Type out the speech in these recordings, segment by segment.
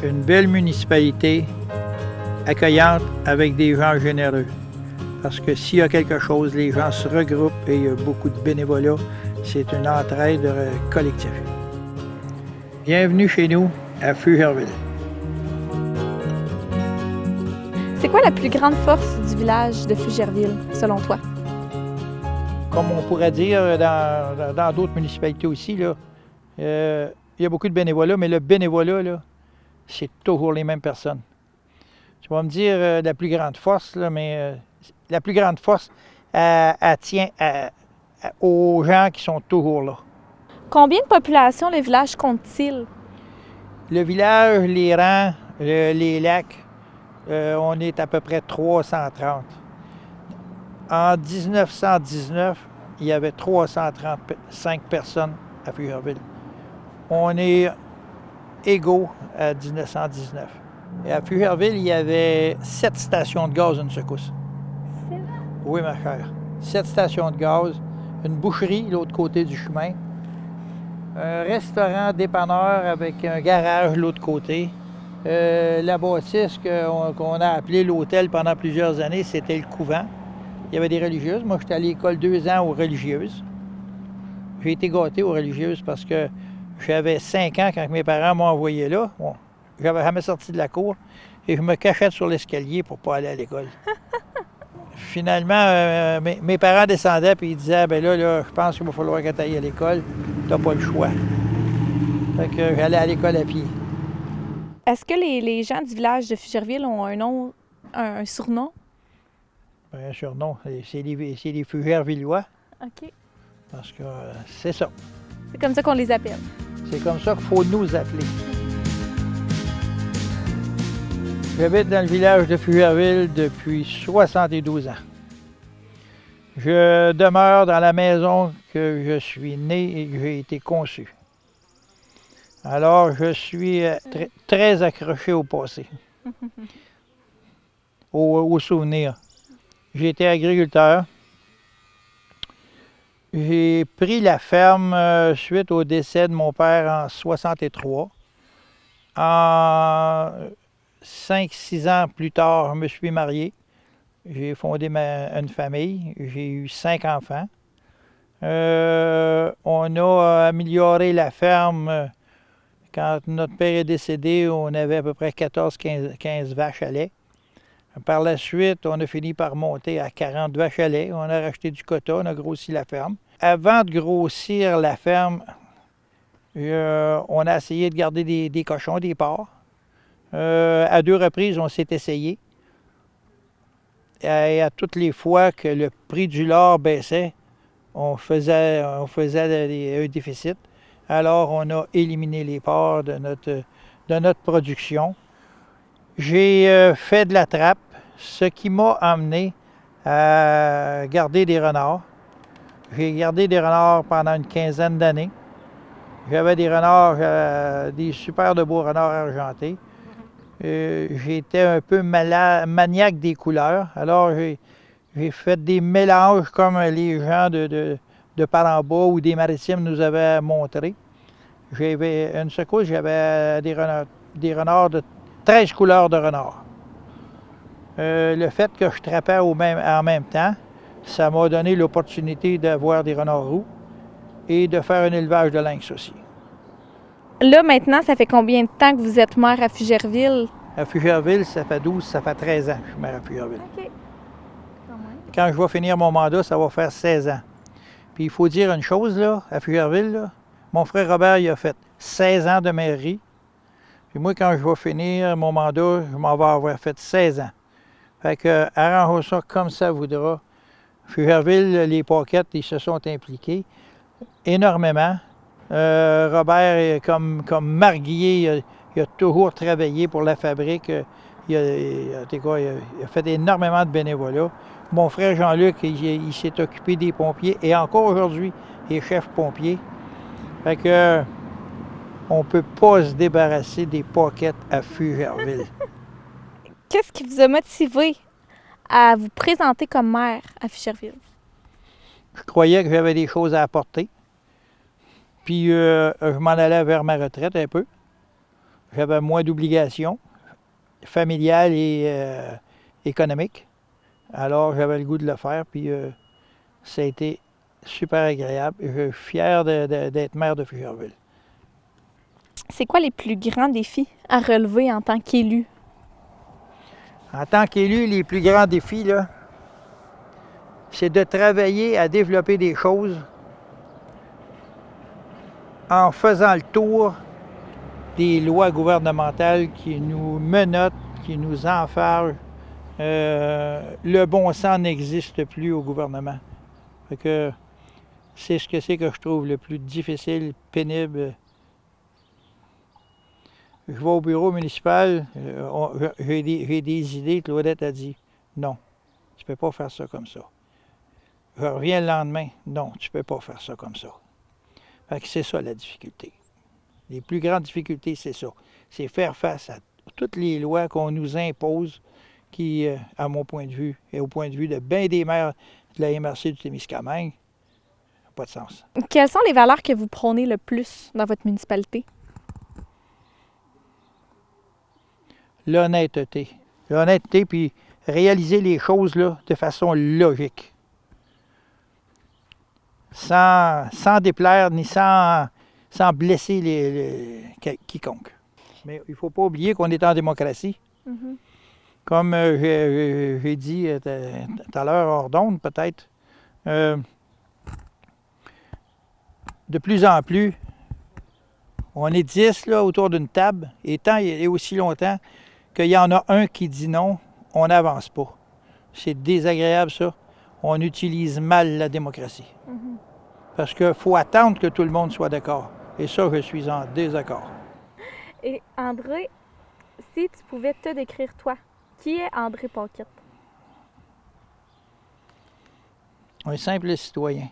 une belle municipalité accueillante avec des gens généreux. Parce que s'il y a quelque chose, les gens se regroupent et il y a beaucoup de bénévolat. C'est une entraide collective. Bienvenue chez nous à Fugerville. C'est quoi la plus grande force du village de Fugerville, selon toi? Comme on pourrait dire dans d'autres municipalités aussi, là, il y a beaucoup de bénévolat, mais le bénévolat, là, c'est toujours les mêmes personnes. Tu vas me dire la plus grande force, là, mais la plus grande force, elle tient aux gens qui sont toujours là. Combien de population le village compte-t-il? Le village, les rangs, les lacs, on est à peu près 330. En 1919, il y avait 335 personnes à Fugerville. On est égaux à 1919. Et à Fugerville, il y avait 7 stations de gaz, une secousse. C'est vrai? Oui, ma chère. 7 stations de gaz, une boucherie, l'autre côté du chemin, un restaurant dépanneur avec un garage, l'autre côté. La bâtisse qu'on a appelée l'hôtel pendant plusieurs années, c'était le couvent. Il y avait des religieuses. Moi, j'étais à l'école 2 ans aux religieuses. J'ai été gâté aux religieuses parce que j'avais 5 ans quand mes parents m'ont envoyé là. Bon, j'avais jamais sorti de la cour et je me cachais sur l'escalier pour ne pas aller à l'école. Finalement, mes parents descendaient et ils disaient ben là, je pense qu'il va falloir que tu ailles à l'école. Tu n'as pas le choix. Fait que j'allais à l'école à pied. Est-ce que les gens du village de Fugerville ont un nom, un surnom? Un surnom, c'est les Fugervillois. OK. Parce que c'est ça. C'est comme ça qu'on les appelle. C'est comme ça qu'il faut nous appeler. J'habite dans le village de Fugerville depuis 72 ans. Je demeure dans la maison que je suis né et que j'ai été conçu. Alors, je suis très accroché au passé, aux souvenirs. J'ai été agriculteur. J'ai pris la ferme suite au décès de mon père en 63. En 5-6 ans plus tard, je me suis marié. J'ai fondé une famille. J'ai eu 5 enfants. On a amélioré la ferme. Quand notre père est décédé, on avait à peu près 14-15 vaches à lait. Par la suite, on a fini par monter à 40 vaches à lait. On a racheté du quota, on a grossi la ferme. Avant de grossir la ferme, on a essayé de garder des cochons, des porcs. À 2 reprises, on s'est essayé. Et à toutes les fois que le prix du lard baissait, on faisait un déficit. Alors, on a éliminé les porcs de notre production. J'ai fait de la trappe, ce qui m'a amené à garder des renards. J'ai gardé des renards pendant une quinzaine d'années. J'avais des renards, des super de beaux renards argentés. J'étais un peu maniaque des couleurs. Alors, j'ai fait des mélanges comme les gens de Paramba ou des Maritimes nous avaient montré. J'avais une secousse, j'avais des renards de 13 couleurs de renards. Le fait que je trappais en même temps, ça m'a donné l'opportunité d'avoir des renards roux et de faire un élevage de lynx aussi. Là, maintenant, ça fait combien de temps que vous êtes maire à Fugerville? À Fugerville, ça fait 13 ans que je suis maire à Fugerville. OK. Quand je vais finir mon mandat, ça va faire 16 ans. Puis il faut dire une chose, là, à Fugerville, là, mon frère Robert, il a fait 16 ans de mairie. Puis moi, quand je vais finir mon mandat, je m'en vais avoir fait 16 ans. Fait que, arrange ça comme ça voudra. Fugerville, les Paquettes, ils se sont impliqués énormément. Robert, comme marguillier, il a toujours travaillé pour la fabrique. Il a fait énormément de bénévolat. Mon frère Jean-Luc, il s'est occupé des pompiers et encore aujourd'hui, il est chef pompier. Fait que, on ne peut pas se débarrasser des Paquettes à Fugerville. Qu'est-ce qui vous a motivé à vous présenter comme maire à Fugerville? Je croyais que j'avais des choses à apporter. Puis je m'en allais vers ma retraite un peu. j'avais moins d'obligations familiales et économiques. Alors, j'avais le goût de le faire, puis ça a été super agréable. Je suis fier d'être maire de Fougerville. C'est quoi les plus grands défis à relever en tant qu'élu? En tant qu'élu, les plus grands défis, là, c'est de travailler à développer des choses en faisant le tour des lois gouvernementales qui nous menottent, qui nous enfargent. Le bon sens n'existe plus au gouvernement. Fait que c'est ce que je trouve le plus difficile, pénible. Je vais au bureau municipal, j'ai des idées, Claudette a dit non, tu peux pas faire ça comme ça. Je reviens le lendemain, non, tu peux pas faire ça comme ça. Fait que c'est ça la difficulté. Les plus grandes difficultés, c'est ça. C'est faire face à toutes les lois qu'on nous impose qui, à mon point de vue, et au point de vue de bien des maires de la MRC du Témiscamingue, n'a pas de sens. Quelles sont les valeurs que vous prônez le plus dans votre municipalité? L'honnêteté. L'honnêteté, puis réaliser les choses là, de façon logique. Sans déplaire ni sans blesser quiconque. Mais il ne faut pas oublier qu'on est en démocratie. Mm-hmm. Comme j'ai dit tout à l'heure hors d'onde, peut-être, de plus en plus, on est 10 là, autour d'une table, et tant et aussi longtemps qu'il y en a un qui dit non, on n'avance pas. C'est désagréable, ça. On utilise mal la démocratie. Mm-hmm. Parce qu'il faut attendre que tout le monde soit d'accord. Et ça, je suis en désaccord. Et André, si tu pouvais te décrire toi, qui est André Paquette? Un simple citoyen.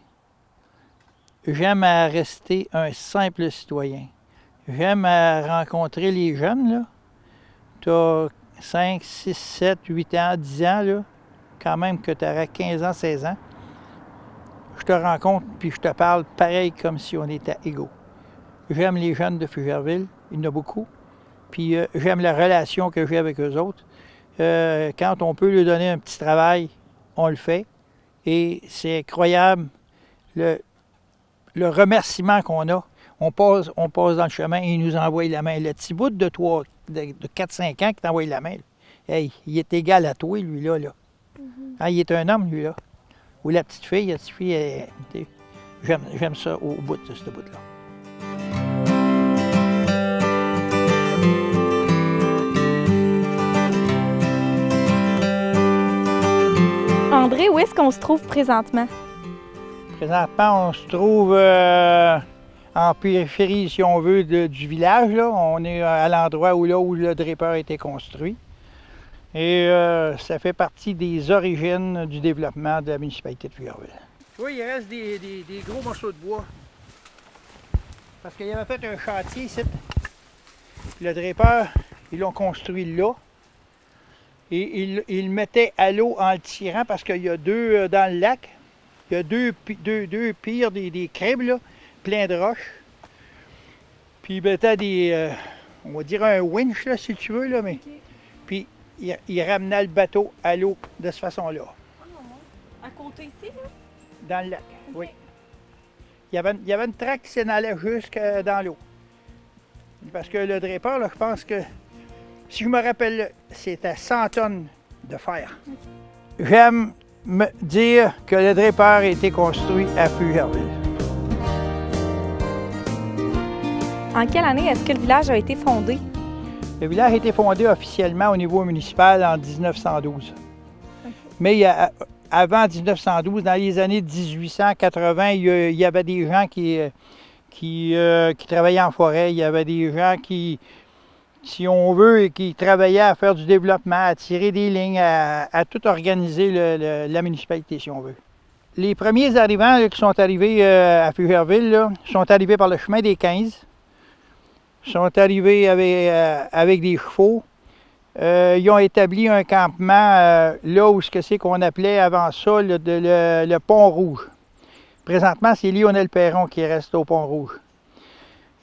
J'aime à rester un simple citoyen. J'aime à rencontrer les jeunes, là. Tu as 5, 6, 7, 8 ans, 10 ans, là. Quand même que tu aurais 15 ans, 16 ans. Je te rencontre puis je te parle pareil comme si on était égaux. J'aime les jeunes de Fougerville, il y en a beaucoup. Puis j'aime la relation que j'ai avec eux autres. Quand on peut leur donner un petit travail, on le fait. Et c'est incroyable le remerciement qu'on a. On passe dans le chemin et ils nous envoient la main. Le petit bout de 4-5 ans qui t'envoie la main, hey, il est égal à toi, lui-là. Là. Mm-hmm. Ah, il est un homme, lui-là. Ou la petite fille, j'aime ça au bout de ce bout-là. André, où est-ce qu'on se trouve présentement? Présentement, on se trouve en périphérie, si on veut, du village. Là. On est à l'endroit où le draper a été construit. Et ça fait partie des origines du développement de la municipalité de Fougerville. Tu vois, il reste des gros morceaux de bois. Parce qu'il avait fait un chantier ici. Le draper, ils l'ont construit là. Et ils le mettaient à l'eau en le tirant parce qu'il y a deux dans le lac. Il y a deux pires, des crèbes, là, plein de roches. Puis ils mettaient on va dire un winch, là, si tu veux, là, mais. Okay. Puis il ramenait le bateau à l'eau de cette façon-là. À côté ici, là? Dans le lac, okay. Oui. Il y avait une traque qui s'en allait jusque dans l'eau. Parce que le draper, là, je pense que, si je me rappelle, c'était 100 tonnes de fer. Okay. J'aime me dire que le draper a été construit à Fougerville. En quelle année est-ce que le village a été fondé? Le village a été fondé officiellement au niveau municipal en 1912. Okay. Mais avant 1912, dans les années 1880, il y avait des gens qui travaillaient en forêt. Il y avait des gens qui, si on veut, qui travaillaient à faire du développement, à tirer des lignes, à tout organiser la municipalité, si on veut. Les premiers arrivants là, qui sont arrivés à Fougerville là, sont arrivés par le chemin des 15. Ils sont arrivés avec des chevaux. Ils ont établi un campement là où c'est qu'on appelait avant ça le Pont Rouge. Présentement, c'est Lionel Perron qui reste au Pont Rouge.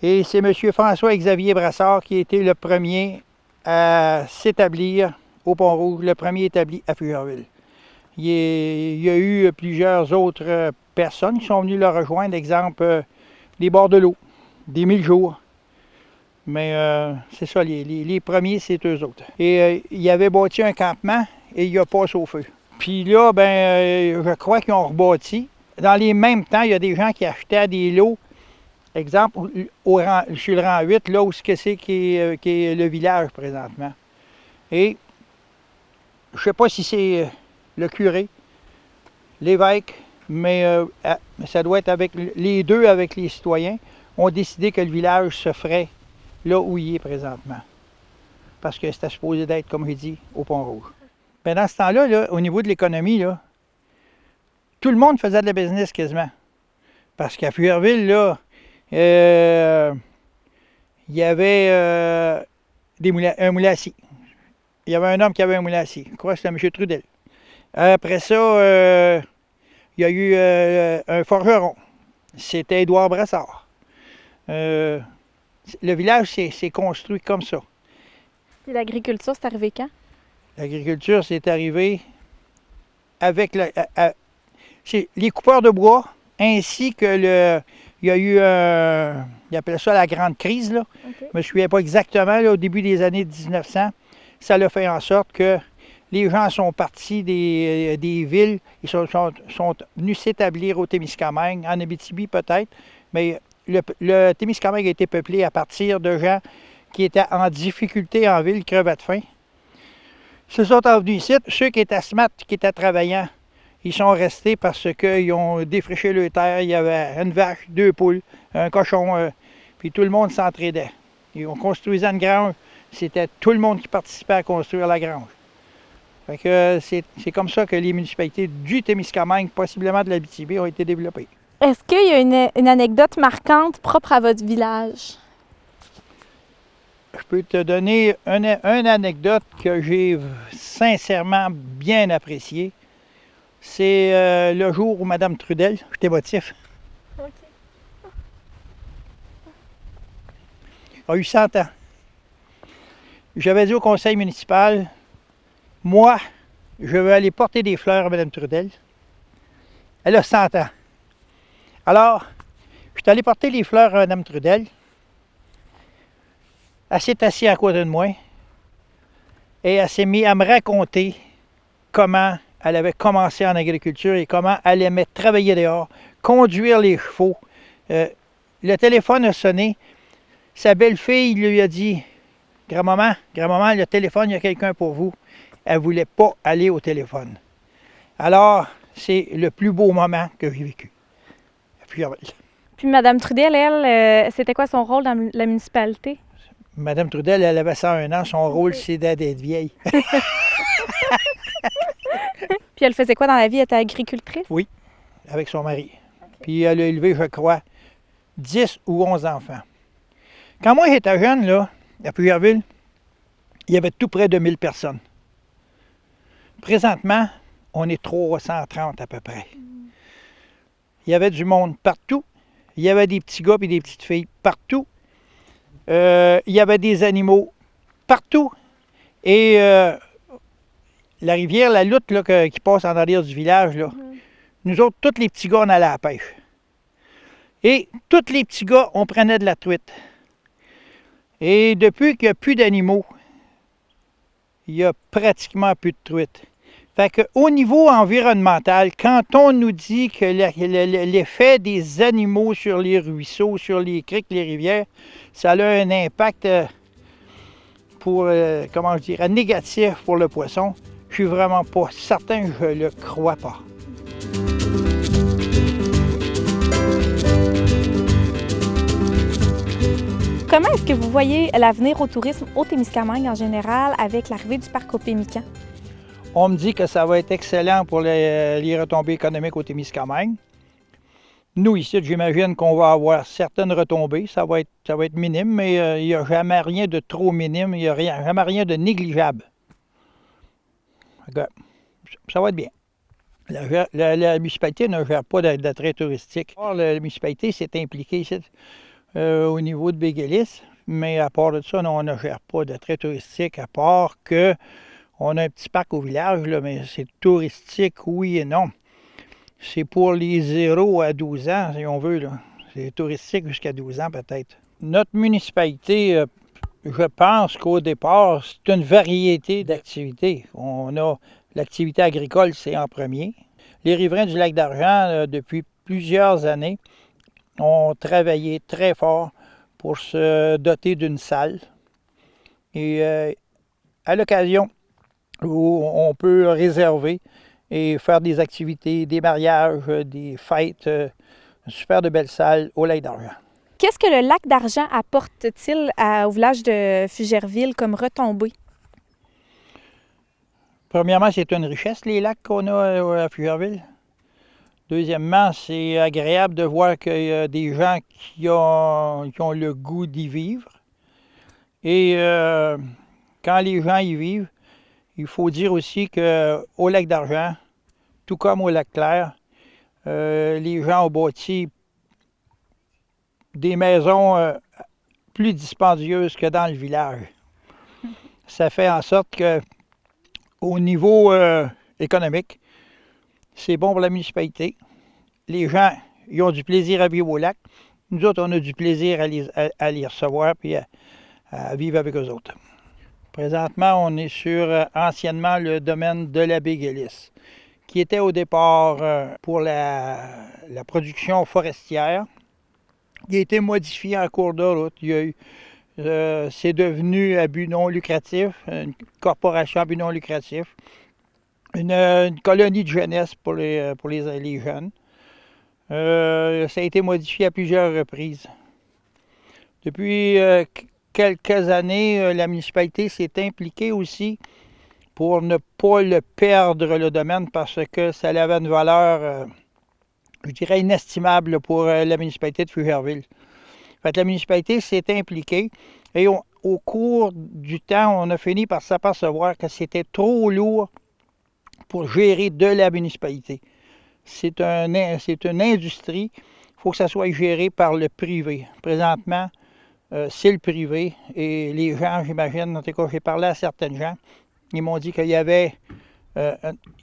Et c'est M. François-Xavier Brassard qui a été le premier à s'établir au Pont-Rouge, le premier établi à Fougerville. Il y a eu plusieurs autres personnes qui sont venues le rejoindre, exemple des bords de l'eau, des 1000 jours. Mais c'est ça, les premiers, c'est eux autres. Et il avait bâti un campement et il a passé au feu. Puis là, je crois qu'ils ont rebâti. Dans les mêmes temps, il y a des gens qui achetaient des lots. Exemple, sur le rang 8, là où c'est qui est le village présentement. Et je ne sais pas si c'est le curé, l'évêque, mais ça doit être avec les deux, avec les citoyens, ont décidé que le village se ferait là où il est présentement. Parce que c'était supposé d'être, comme j'ai dit, au Pont-Rouge. Ben dans ce temps-là, là, au niveau de l'économie, là, tout le monde faisait de la business quasiment. Parce qu'à Fougerville, là, il y avait un moulin à scie. Il y avait un homme qui avait un moulin à scie. Je crois que c'était M. Trudel. Après ça, il y a eu un forgeron. C'était Édouard Brassard. Le village s'est construit comme ça. Puis l'agriculture, c'est arrivé quand? L'agriculture, c'est arrivé avec les coupeurs de bois, ainsi que il y a eu, ils appelaient ça la grande crise, là. Okay. Je ne me souviens pas exactement, là, au début des années 1900. Ça a fait en sorte que les gens sont partis des villes, ils sont venus s'établir au Témiscamingue, en Abitibi peut-être, mais le Témiscamingue a été peuplé à partir de gens qui étaient en difficulté en ville, crevaient de faim. Ils se sont envenus ici. Ceux qui étaient smart, qui étaient travaillants, ils sont restés parce qu'ils ont défriché leur terre. Il y avait une vache, 2 poules, un cochon, puis tout le monde s'entraidait. On construisait une grange. C'était tout le monde qui participait à construire la grange. Fait que c'est comme ça que les municipalités du Témiscamingue, possiblement de l'Abitibi, ont été développées. Est-ce qu'il y a une anecdote marquante propre à votre village? Je peux te donner une anecdote que j'ai sincèrement bien appréciée. C'est le jour où Mme Trudel, j'étais motif, a eu 100 ans. J'avais dit au conseil municipal, moi, je veux aller porter des fleurs à Mme Trudel. Elle a 100 ans. Alors, je suis allé porter les fleurs à Mme Trudel. Elle s'est assise à côté de moi et elle s'est mise à me raconter comment elle avait commencé en agriculture et comment elle aimait travailler dehors, conduire les chevaux. Le téléphone a sonné. Sa belle-fille lui a dit « Grand-maman, le téléphone, il y a quelqu'un pour vous. » Elle ne voulait pas aller au téléphone. Alors, c'est le plus beau moment que j'ai vécu. Puis Mme Trudel, elle, c'était quoi son rôle dans la municipalité? Mme Trudel, elle avait 101 ans. Son rôle, c'est d'être vieille. Puis elle faisait quoi dans la vie? Elle était agricultrice? Oui, avec son mari. Okay. Puis elle a élevé, je crois, 10 ou 11 enfants. Quand moi j'étais jeune, là, à Fougerville, il y avait tout près de 1000 personnes. Présentement, on est 330 à peu près. Il y avait du monde partout. Il y avait des petits gars et des petites filles partout. Il y avait des animaux partout. Et la rivière, la Lutte là, qui passe en arrière du village, là, nous autres, tous les petits gars, on allait à la pêche. Et tous les petits gars, on prenait de la truite. Et depuis qu'il n'y a plus d'animaux, il n'y a pratiquement plus de truite. Fait qu'au niveau environnemental, quand on nous dit que l'effet des animaux sur les ruisseaux, sur les criques, les rivières, ça a un impact comment je dirais, négatif pour le poisson, je suis vraiment pas certain, je le crois pas. Comment est-ce que vous voyez l'avenir au tourisme au Témiscamingue en général avec l'arrivée du parc Opémican? On me dit que ça va être excellent pour les retombées économiques au Témiscamingue. Nous, ici, j'imagine qu'on va avoir certaines retombées. Ça va être minime, mais il n'y a jamais rien de trop minime. Il n'y a jamais rien de négligeable. Ça va être bien. La municipalité ne gère pas d'attrait touristique. La municipalité s'est impliquée ici. au niveau de Béguélis. Mais à part de ça, non, on ne gère pas de trait touristique, à part que on a un petit parc au village, là, mais c'est touristique, oui et non. C'est pour les 0 à 12 ans, si on veut. Là. C'est touristique jusqu'à 12 ans, peut-être. Notre municipalité, je pense qu'au départ, c'est une variété d'activités. On a l'activité agricole, c'est en premier. Les riverains du lac d'Argent, depuis plusieurs années, ont travaillé très fort pour se doter d'une salle. Et à l'occasion où on peut réserver et faire des activités, des mariages, des fêtes, une super de belle salle au lac d'Argent. Qu'est-ce que le lac d'Argent apporte-t-il au village de Fugerville comme retombée? Premièrement, c'est une richesse, les lacs qu'on a à Fugerville. Deuxièmement, c'est agréable de voir qu'il y a des gens qui ont le goût d'y vivre. Et quand les gens y vivent, il faut dire aussi qu'au lac d'Argent, tout comme au lac Clair, les gens ont bâti des maisons plus dispendieuses que dans le village. Ça fait en sorte que, au niveau économique, c'est bon pour la municipalité. Les gens, ils ont du plaisir à vivre au lac. Nous autres, on a du plaisir à les recevoir et à vivre avec eux autres. Présentement, on est sur anciennement le domaine de la Béguélis, qui était au départ pour la production forestière. Il a été modifié en cours de route. C'est devenu à but non lucratif, une corporation à but non lucratif, une colonie de jeunesse pour les jeunes. Ça a été modifié à plusieurs reprises. Depuis quelques années, la municipalité s'est impliquée aussi pour ne pas le perdre, le domaine, parce que ça avait une valeur, je dirais, inestimable pour la municipalité de Fugerville. Fait que la municipalité s'est impliquée et au cours du temps, on a fini par s'apercevoir que c'était trop lourd pour gérer de la municipalité. C'est une industrie, il faut que ça soit géré par le privé. Présentement, c'est le privé et les gens, j'imagine, en tout cas, j'ai parlé à certains gens, ils m'ont dit qu'ils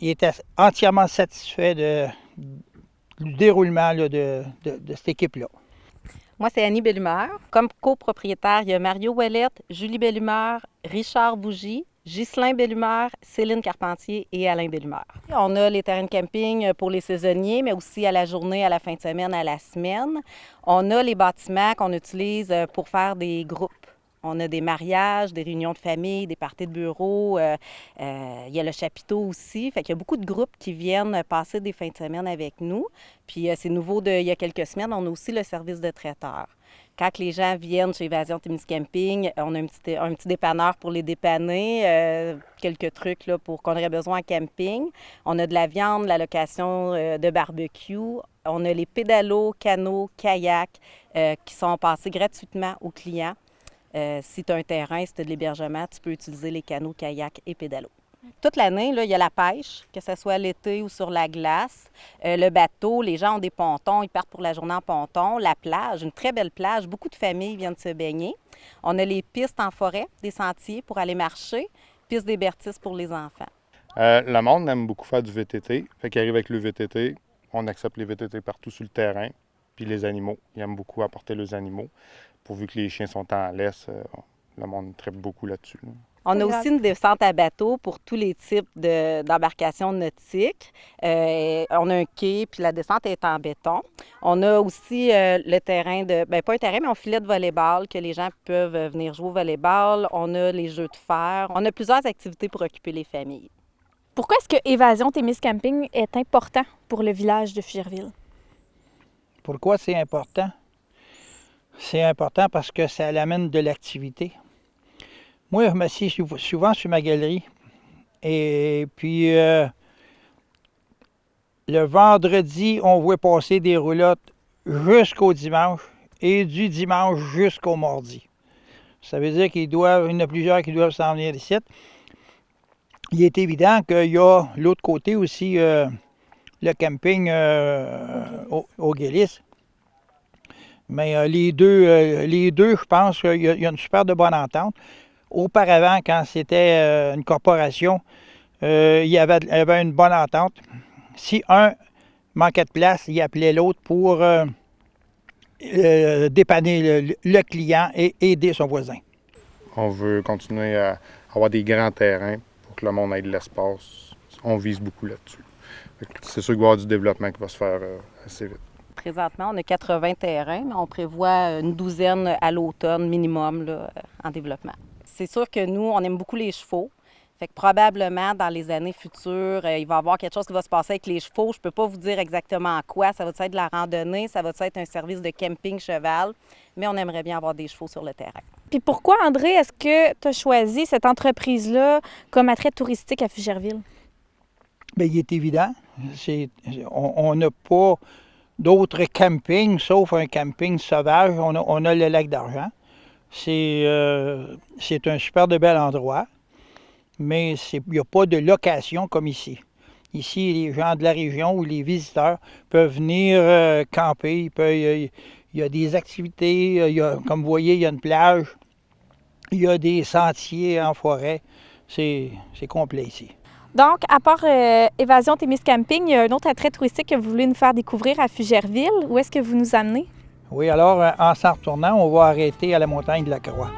étaient entièrement satisfaits du déroulement là, de cette équipe-là. Moi, c'est Annie Bellumeur. Comme copropriétaire, il y a Mario Ouellette, Julie Bellumeur, Richard Bougie, Ghislain Bellumeur, Céline Carpentier et Alain Bellumeur. On a les terrains de camping pour les saisonniers, mais aussi à la journée, à la fin de semaine, à la semaine. On a les bâtiments qu'on utilise pour faire des groupes. On a des mariages, des réunions de famille, des parties de bureau. Il y a le chapiteau aussi. Fait qu'il y a beaucoup de groupes qui viennent passer des fins de semaine avec nous. Puis c'est nouveau il y a quelques semaines, on a aussi le service de traiteur. Quand les gens viennent chez Évasion Témiscamping, on a un petit dépanneur pour les dépanner, quelques trucs là, pour qu'on aurait besoin en camping. On a de la viande, la location de barbecue. On a les pédalos, canots, kayaks qui sont passés gratuitement aux clients. Si tu as un terrain, si tu as de l'hébergement, tu peux utiliser les canots, kayaks et pédalos. Toute l'année, là, il y a la pêche, que ce soit l'été ou sur la glace. Le bateau, les gens ont des pontons, ils partent pour la journée en ponton. La plage, une très belle plage, beaucoup de familles viennent se baigner. On a les pistes en forêt, des sentiers pour aller marcher, pistes des bertises pour les enfants. Le monde aime beaucoup faire du VTT. Fait qu'ils arrivent avec le VTT, on accepte les VTT partout sur le terrain. Puis les animaux, ils aiment beaucoup apporter les animaux. Pourvu que les chiens sont en laisse, le monde tripe beaucoup là-dessus. Là. On a aussi une descente à bateau pour tous les types d'embarcations nautiques. On a un quai, puis la descente est en béton. On a aussi le terrain pas un terrain, mais un filet de volley-ball que les gens peuvent venir jouer au volley-ball. On a les jeux de fer. On a plusieurs activités pour occuper les familles. Pourquoi est-ce que Évasion Témiscamping est important pour le village de Fugerville? Pourquoi c'est important? C'est important parce que ça amène de l'activité. Moi, je m'assieds souvent sur ma galerie. Et puis, le vendredi, on voit passer des roulottes jusqu'au dimanche et du dimanche jusqu'au mardi. Ça veut dire qu'il y en a plusieurs qui doivent s'en venir ici. Il est évident qu'il y a l'autre côté aussi, le camping au Guélis. Mais les deux, je pense qu'il y a une super de bonne entente. Auparavant, quand c'était une corporation, il y avait une bonne entente. Si un manquait de place, il appelait l'autre pour dépanner le client et aider son voisin. On veut continuer à avoir des grands terrains pour que le monde ait de l'espace. On vise beaucoup là-dessus. C'est sûr qu'il va y avoir du développement qui va se faire assez vite. Présentement, on a 80 terrains, mais on prévoit une douzaine à l'automne minimum là, en développement. C'est sûr que nous, on aime beaucoup les chevaux. Fait que probablement, dans les années futures, il va y avoir quelque chose qui va se passer avec les chevaux. Je ne peux pas vous dire exactement quoi. Ça va être de la randonnée, ça va être un service de camping cheval, mais on aimerait bien avoir des chevaux sur le terrain. Puis pourquoi, André, est-ce que tu as choisi cette entreprise-là comme attrait touristique à Fugerville? Bien, il est évident. On n'a pas d'autres campings, sauf un camping sauvage. On a le lac d'Argent. C'est un super de bel endroit, mais il n'y a pas de location comme ici. Ici, les gens de la région ou les visiteurs peuvent venir camper. Il y a des activités, comme vous voyez, il y a une plage, il y a des sentiers en forêt. C'est complet ici. Donc, à part Évasion Témiscamping, il y a un autre attrait touristique que vous voulez nous faire découvrir à Fugerville. Où est-ce que vous nous amenez? Oui, alors, en s'en retournant, on va arrêter à la montagne de la Croix.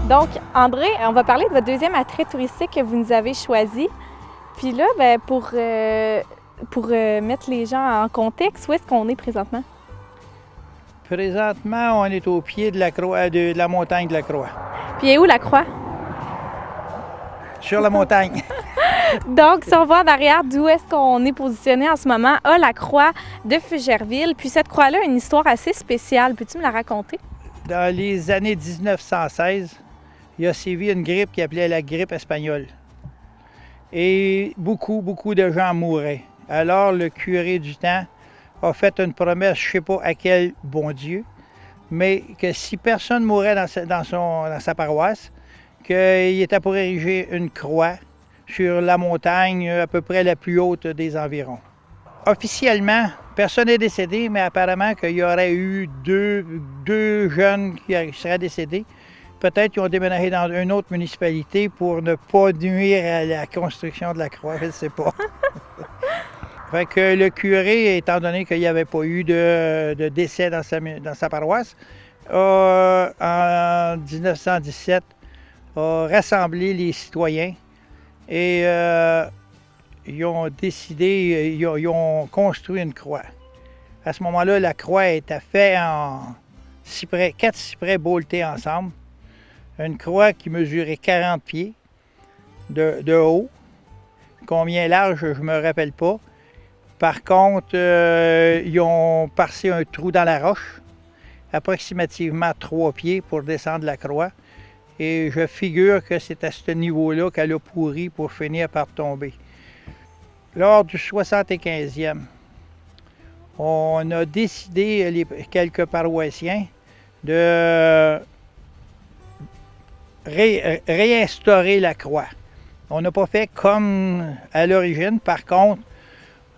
Donc, André, on va parler de votre deuxième attrait touristique que vous nous avez choisi. Puis là, bien, pour mettre les gens en contexte, où est-ce qu'on est présentement? Présentement, on est au pied de la montagne de la Croix. Puis est où la croix? Sur la montagne. Donc, si on va en arrière d'où est-ce qu'on est positionné en ce moment, à la croix de Fugerville. Puis cette croix-là a une histoire assez spéciale. Peux-tu me la raconter? Dans les années 1916, il y a sévi une grippe qui appelait la grippe espagnole. Et beaucoup de gens mouraient. Alors, le curé du temps a fait une promesse, je ne sais pas à quel bon Dieu, mais que si personne mourait dans sa paroisse, qu'il était pour ériger une croix sur la montagne à peu près la plus haute des environs. Officiellement, personne n'est décédé, mais apparemment qu'il y aurait eu deux jeunes qui seraient décédés. Peut-être qu'ils ont déménagé dans une autre municipalité pour ne pas nuire à la construction de la croix, je ne sais pas. Fait que le curé, étant donné qu'il n'y avait pas eu de décès dans sa paroisse, en 1917, a rassemblé les citoyens et ils ont décidé, ils ont construit une croix. À ce moment-là, la croix était faite en 4 cyprès boltés ensemble. Une croix qui mesurait 40 pieds de haut. Combien large, je ne me rappelle pas. Par contre, ils ont percé un trou dans la roche, approximativement 3 pieds pour descendre la croix. Et je figure que c'est à ce niveau-là qu'elle a pourri pour finir par tomber. Lors du 75e, on a décidé, quelques paroissiens, de réinstaurer la croix. On n'a pas fait comme à l'origine. Par contre,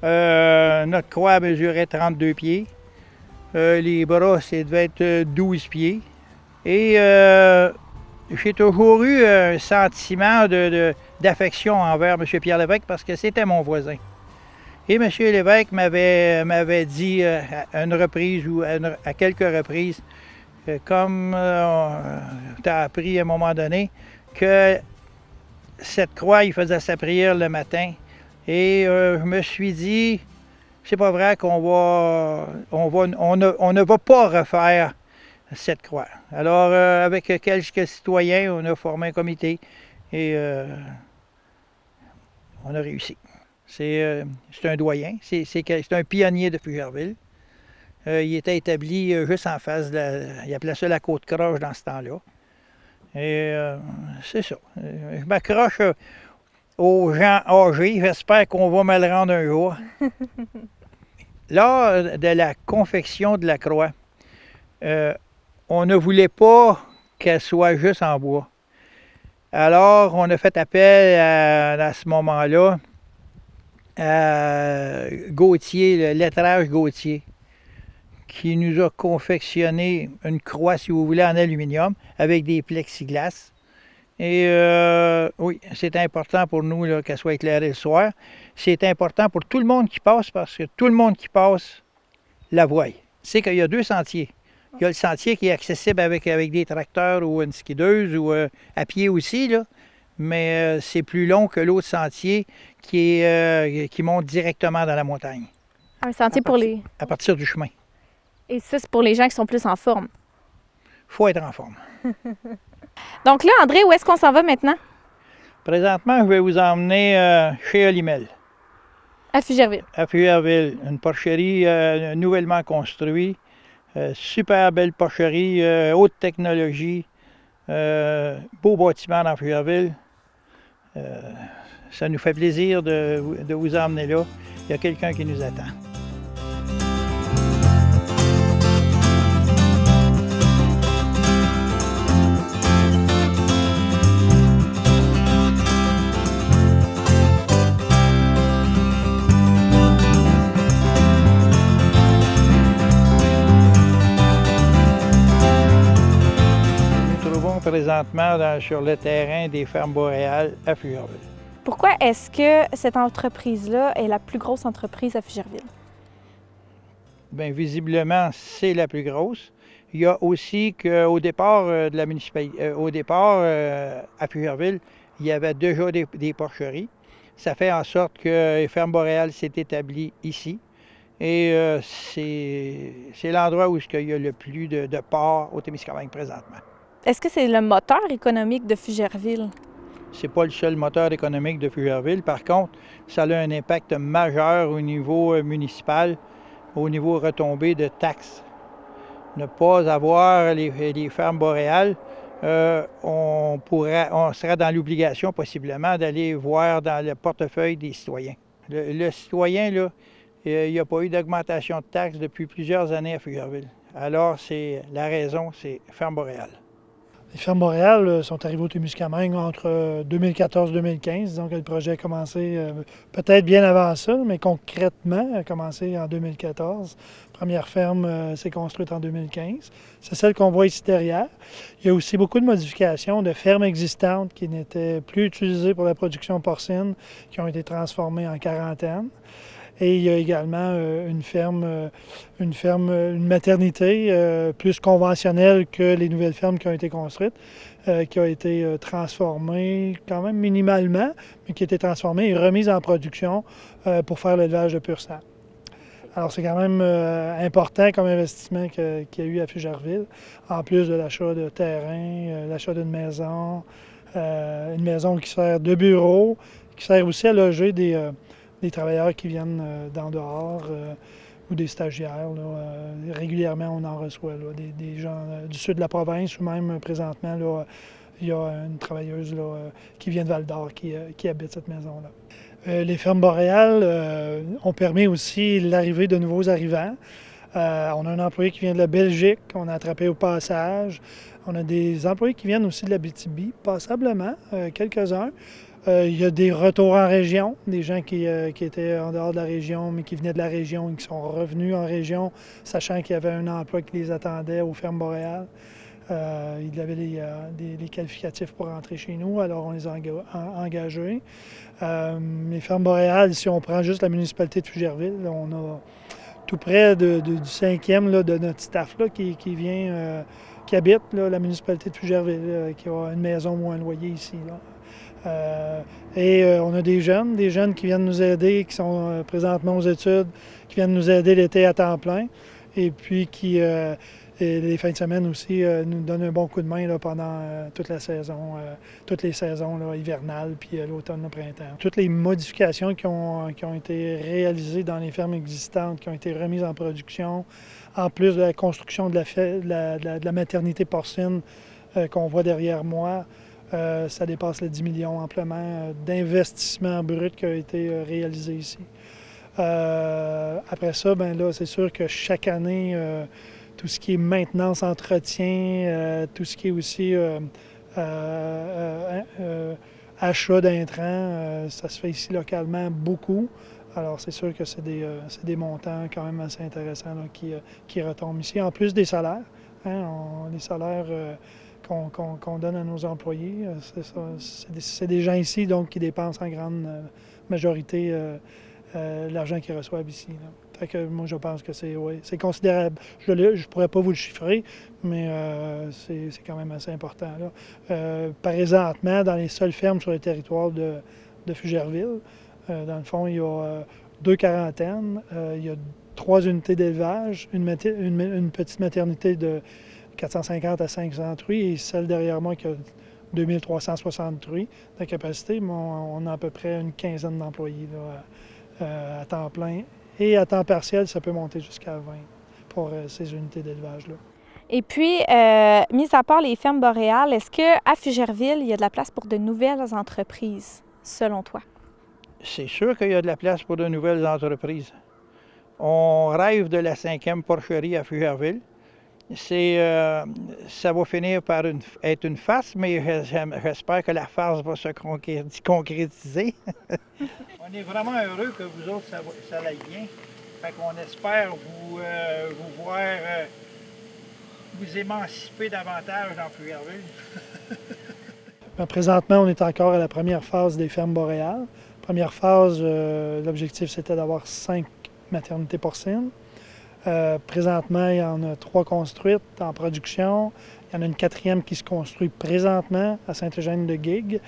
notre croix mesurait 32 pieds. Les bras, ça devait être 12 pieds. Et j'ai toujours eu un sentiment d'affection envers M. Pierre Lévesque parce que c'était mon voisin. Et M. Lévesque m'avait dit à une reprise ou à quelques reprises, comme tu as appris à un moment donné, que cette croix, il faisait sa prière le matin. Et je me suis dit, c'est pas vrai qu'on ne va pas refaire cette croix. Alors, avec quelques citoyens, on a formé un comité et on a réussi. C'est un doyen, c'est un pionnier de Fugerville. Il était établi juste en face il appelait ça la Côte-Croche dans ce temps-là. Et c'est ça. Je m'accroche aux gens âgés. J'espère qu'on va me le rendre un jour. lors de la confection de la croix, on ne voulait pas qu'elle soit juste en bois. Alors, on a fait appel à ce moment-là à Gauthier, le lettrage Gauthier, qui nous a confectionné une croix, si vous voulez, en aluminium avec des plexiglas. Et oui, c'est important pour nous qu'elle soit éclairée le soir. C'est important pour tout le monde qui passe parce que tout le monde qui passe la voit. C'est qu'il y a deux sentiers. Il y a le sentier qui est accessible avec des tracteurs ou une skideuse ou à pied aussi, là. Mais c'est plus long que l'autre sentier qui monte directement dans la montagne. Un sentier pour les... À partir du chemin. Et ça, c'est pour les gens qui sont plus en forme. Il faut être en forme. Donc là, André, où est-ce qu'on s'en va maintenant? Présentement, je vais vous emmener chez Olimel. À Fugerville. À Fugerville, une porcherie nouvellement construite. Super belle porcherie, haute technologie. Beau bâtiment dans Fugerville. Ça nous fait plaisir de vous emmener là. Il y a quelqu'un qui nous attend. Présentement sur le terrain des fermes boréales à Fugerville. Pourquoi est-ce que cette entreprise-là est la plus grosse entreprise à Fugerville? Bien, visiblement, c'est la plus grosse. Il y a aussi qu'au départ de la municipalité, à Fugerville, il y avait déjà des porcheries. Ça fait en sorte que les fermes boréales s'est établie ici. Et c'est l'endroit où il y a le plus de porcs au Témiscamingue présentement. Est-ce que c'est le moteur économique de Fugerville? C'est pas le seul moteur économique de Fugerville. Par contre, ça a un impact majeur au niveau municipal, au niveau retombées de taxes. Ne pas avoir les fermes boréales, on serait dans l'obligation possiblement d'aller voir dans le portefeuille des citoyens. Le citoyen, là, il n'y a pas eu d'augmentation de taxes depuis plusieurs années à Fugerville. Alors, la raison, c'est ferme boréale. Les fermes boréales sont arrivées au Témiscamingue entre 2014 et 2015, donc le projet a commencé peut-être bien avant ça, mais concrètement a commencé en 2014. La première ferme s'est construite en 2015. C'est celle qu'on voit ici derrière. Il y a aussi beaucoup de modifications de fermes existantes qui n'étaient plus utilisées pour la production porcine, qui ont été transformées en quarantaine. Et il y a également une maternité plus conventionnelle que les nouvelles fermes qui ont été construites, qui a été transformée quand même minimalement, mais qui a été transformée et remise en production pour faire l'élevage de pur sang. Alors c'est quand même important comme investissement qu'il y a eu à Fugerville, en plus de l'achat de terrain, l'achat d'une maison, une maison qui sert de bureau, qui sert aussi à loger des travailleurs qui viennent d'en dehors ou des stagiaires. Là, régulièrement, on en reçoit là, des gens du sud de la province ou même présentement, là, il y a une travailleuse là, qui vient de Val-d'Or qui habite cette maison-là. Les fermes boréales ont permis aussi l'arrivée de nouveaux arrivants. On a un employé qui vient de la Belgique, qu'on a attrapé au passage. On a des employés qui viennent aussi de l'Abitibi, passablement, quelques-uns. Il y a des retours en région, des gens qui étaient en dehors de la région, mais qui venaient de la région et qui sont revenus en région, sachant qu'il y avait un emploi qui les attendait aux fermes boréales. Ils avaient les qualificatifs pour rentrer chez nous, alors on les a engagés. Les fermes boréales, si on prend juste la municipalité de Fugerville, on a tout près du cinquième là, de notre staff là, qui habite là, la municipalité de Fugerville, qui a une maison ou un loyer ici. Là. On a des jeunes qui viennent nous aider, qui sont présentement aux études, qui viennent nous aider l'été à temps plein, et puis qui, les fins de semaine aussi, nous donnent un bon coup de main là, pendant toute la saison, toutes les saisons là, hivernales, puis l'automne, le printemps. Toutes les modifications qui ont été réalisées dans les fermes existantes, qui ont été remises en production, en plus de la construction de la maternité porcine qu'on voit derrière moi, ça dépasse les 10 millions amplement d'investissements bruts qui ont été réalisés ici. Après ça, ben là, c'est sûr que chaque année, tout ce qui est maintenance, entretien, tout ce qui est aussi achat d'intrants, ça se fait ici localement beaucoup. Alors, c'est sûr que c'est des montants quand même assez intéressants là, qui retombent ici, en plus des salaires. Hein, les salaires qu'on donne à nos employés, c'est des gens ici donc, qui dépensent en grande majorité l'argent qu'ils reçoivent ici. Là. Fait que moi, je pense que c'est considérable. Je ne pourrais pas vous le chiffrer, mais c'est quand même assez important. Là. Présentement, dans les seules fermes sur le territoire de Fugerville, dans le fond, il y a 2 quarantaines, il y a 3 unités d'élevage, une petite maternité de 450 à 500 truies et celle derrière moi qui a 2360 truies de capacité. Mais on a à peu près une quinzaine d'employés à temps plein. Et à temps partiel, ça peut monter jusqu'à 20 pour ces unités d'élevage-là. Et puis, mis à part les fermes boréales, est-ce qu'à Fugerville, il y a de la place pour de nouvelles entreprises, selon toi? C'est sûr qu'il y a de la place pour de nouvelles entreprises. On rêve de la 5e porcherie à Fugerville. Ça va finir par être une farce, mais j'espère que la farce va se concrétiser. On est vraiment heureux que vous autres, ça aille bien. Fait qu'on espère vous voir vous émanciper davantage dans Fugerville. Présentement, on est encore à la première phase des fermes boréales. Première phase, l'objectif, c'était d'avoir 5 maternités porcines. Présentement, il y en a 3 construites en production. Il y en a une 4e qui se construit présentement à Saint-Eugène-de-Guigue.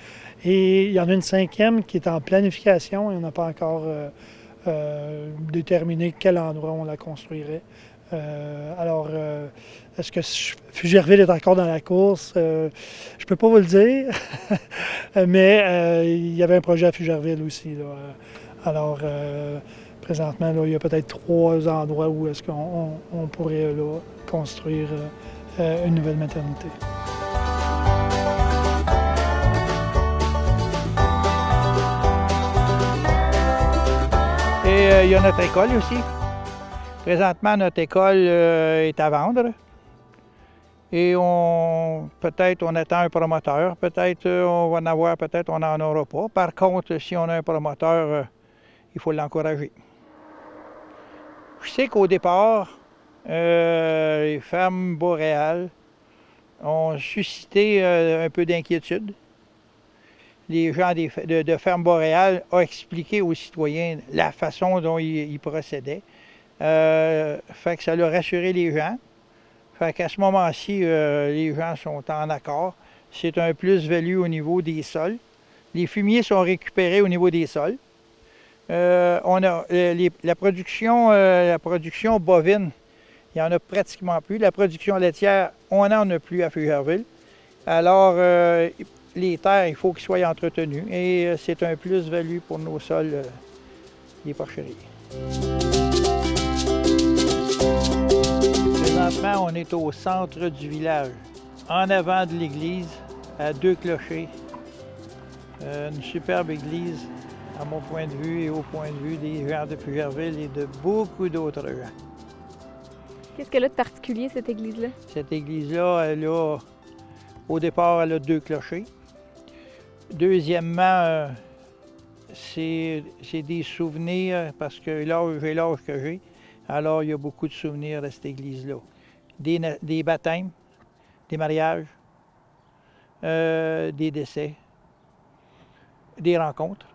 Et il y en a une 5e qui est en planification et on n'a pas encore déterminé quel endroit on la construirait. Est-ce que Fugerville est encore dans la course? Je ne peux pas vous le dire, mais il y avait un projet à Fugerville aussi. Là. Présentement, là, il y a peut-être 3 endroits où est-ce qu'on pourrait là, construire une nouvelle maternité. Et il y a notre école aussi. Présentement, notre école est à vendre. Et peut-être on attend un promoteur, peut-être on va en avoir, peut-être on n'en aura pas. Par contre, si on a un promoteur, il faut l'encourager. Je sais qu'au départ, les fermes boréales ont suscité un peu d'inquiétude. Les gens de fermes boréales ont expliqué aux citoyens la façon dont ils procédaient. Fait que ça a rassuré les gens. Fait qu'à ce moment-ci, les gens sont en accord. C'est un plus-value au niveau des sols. Les fumiers sont récupérés au niveau des sols. On a la production bovine, il n'y en a pratiquement plus. La production laitière, on n'en a plus à Fugerville. Alors, les terres, il faut qu'ils soient entretenus et c'est un plus-value pour nos sols, les porcheries. Présentement, on est au centre du village, en avant de l'église, à 2 clochers. Une superbe église, à mon point de vue et au point de vue des gens de Fugerville et de beaucoup d'autres gens. Qu'est-ce qu'elle a de particulier, cette église-là? Cette église-là, au départ, elle a 2 clochers. Deuxièmement, c'est des souvenirs, parce que j'ai l'âge que j'ai, alors il y a beaucoup de souvenirs de cette église-là. Des baptêmes, des mariages, des décès, des rencontres.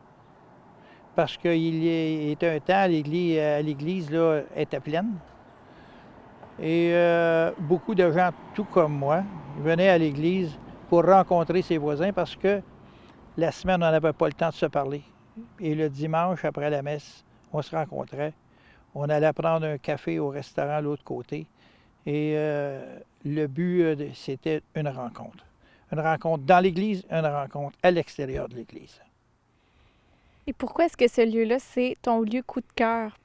Parce qu'il était un temps, l'église là, était pleine. Et beaucoup de gens, tout comme moi, venaient à l'église pour rencontrer ses voisins parce que la semaine, on n'avait pas le temps de se parler. Et le dimanche, après la messe, on se rencontrait. On allait prendre un café au restaurant de l'autre côté. Et le but, c'était une rencontre. Une rencontre dans l'église, une rencontre à l'extérieur de l'église. Et pourquoi est-ce que ce lieu-là, c'est ton lieu coup de cœur?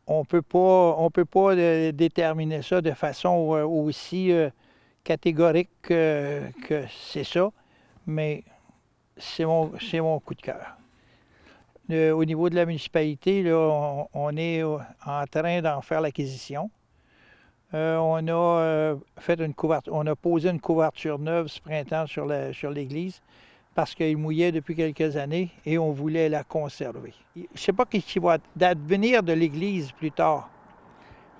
On peut pas déterminer ça de façon aussi catégorique que c'est ça, mais c'est mon coup de cœur. au niveau de la municipalité, là, on est en train d'en faire l'acquisition. On a posé une couverture neuve ce printemps sur l'église parce qu'il mouillait depuis quelques années et on voulait la conserver. Je ne sais pas ce qui va advenir de l'église plus tard.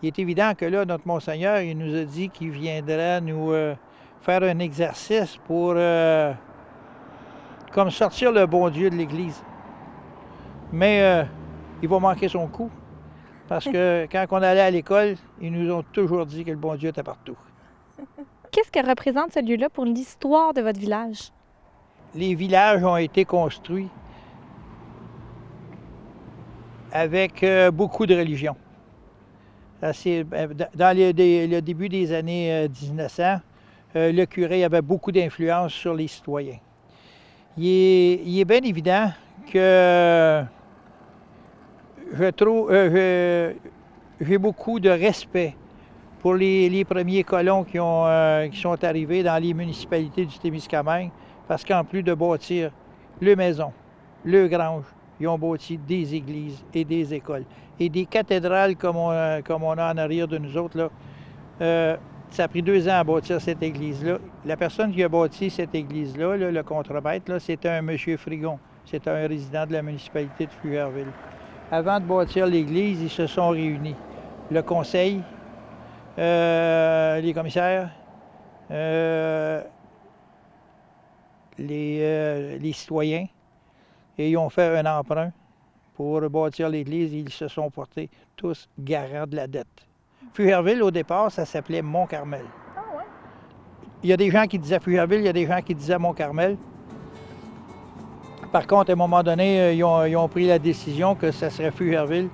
Il est évident que là, notre Monseigneur, il nous a dit qu'il viendrait nous faire un exercice pour comme sortir le bon Dieu de l'Église. Mais il va manquer son coup. Parce que quand on allait à l'école, ils nous ont toujours dit que le bon Dieu était partout. Qu'est-ce que représente ce lieu-là pour l'histoire de votre village? Les villages ont été construits avec beaucoup de religions. Dans le début des années 1900, le curé avait beaucoup d'influence sur les citoyens. Il est bien évident que j'ai beaucoup de respect pour les premiers colons qui sont arrivés dans les municipalités du Témiscamingue, parce qu'en plus de bâtir le maison, le grange, ils ont bâti des églises et des écoles. Et des cathédrales comme on a en arrière de nous autres, là, ça a pris 2 ans à bâtir cette église-là. La personne qui a bâti cette église-là, le contremaître, c'était un monsieur Frigon. C'était un résident de la municipalité de Fluherville. Avant de bâtir l'église, ils se sont réunis. Le conseil, les commissaires, les citoyens, et ils ont fait un emprunt pour bâtir l'église. Ils se sont portés tous garants de la dette. Fluherville, au départ, ça s'appelait Mont-Carmel. Ah ouais? Il y a des gens qui disaient Fluherville, il y a des gens qui disaient Mont-Carmel. Par contre, à un moment donné, ils ont pris la décision que ça serait Fluherville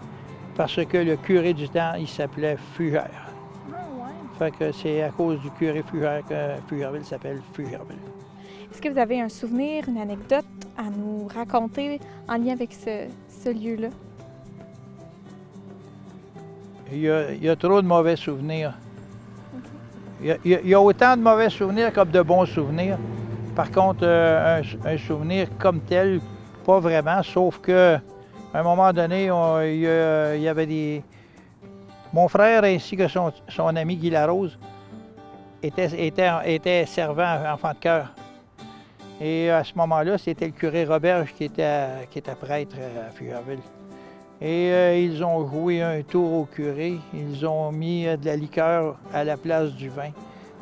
parce que le curé du temps, il s'appelait Fugère. Ah ouais. Fait que c'est à cause du curé Fugère que Fluherville s'appelle Fluherville. Est-ce que vous avez un souvenir, une anecdote à nous raconter en lien avec ce lieu-là? Il y a trop de mauvais souvenirs. Il y a autant de mauvais souvenirs comme de bons souvenirs. Par contre, un souvenir comme tel, pas vraiment, sauf que à un moment donné, il y avait des... Mon frère ainsi que son ami Guy Larose étaient servants enfants de cœur. Et à ce moment-là, c'était le curé Roberge qui était prêtre à Fluherville. Et ils ont joué un tour au curé. Ils ont mis de la liqueur à la place du vin.